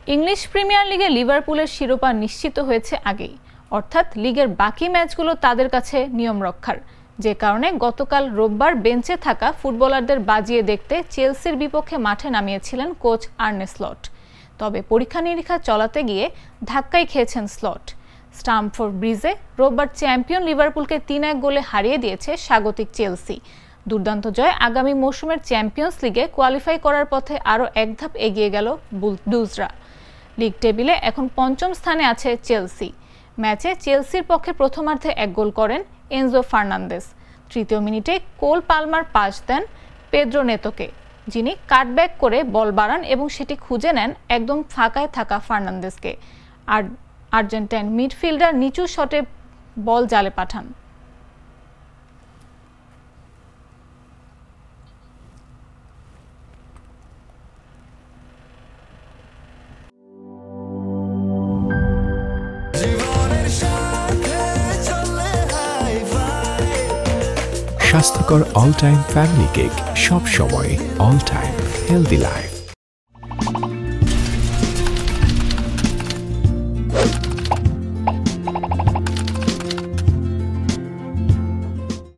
English premier লিগে লিভারপুলের শিরোপা নিশ্চিত হয়েছে আগেই, অর্থাৎ লিগের বাকি ম্যাচগুলো তাদের কাছে নিয়ম রক্ষার, যে কারণে গতকাল রোববার বেঞ্চে থাকা ফুটবলারদের বাজিয়ে দেখতে চেলসির বিপক্ষে মাঠে নামিয়েছিলেন কোচ আর্নে স্লট। তবে পরীক্ষা নিরীক্ষা চলাতে গিয়ে ধাক্কাই খেয়েছেন স্লট। স্টামফোর্ড ব্রিজে রোববার চ্যাম্পিয়ন লিভারপুলকে ৩-১ গোলে হারিয়ে দিয়েছে স্বাগতিক চেলসি। দুর্দান্ত জয় আগামী মৌসুমের চ্যাম্পিয়ন্স লিগে কোয়ালিফাই করার পথে আরও এক ধাপ এগিয়ে গেল ব্লুজরা। লিগ টেবিলে এখন পঞ্চম স্থানে আছে চেলসি। ম্যাচে চেলসির পক্ষে প্রথমার্ধে ১ গোল করেন এনজো ফার্নান্দেস। তৃতীয় মিনিটে কোল পালমার পাস দেন পেদ্রো নেতোকে, যিনি কাটব্যাক করে বল বাড়ান এবং সেটি খুঁজে নেন একদম ফাঁকায় থাকা ফার্নান্দেসকে। আর আর্জেন্টাইন মিডফিল্ডার নিচু শটে বল জালে পাঠান। স্বাস্থ্যকর অল টাইম ফ্যামিলি কেক, সব সময় অল টাইম হেলদি লাইফ।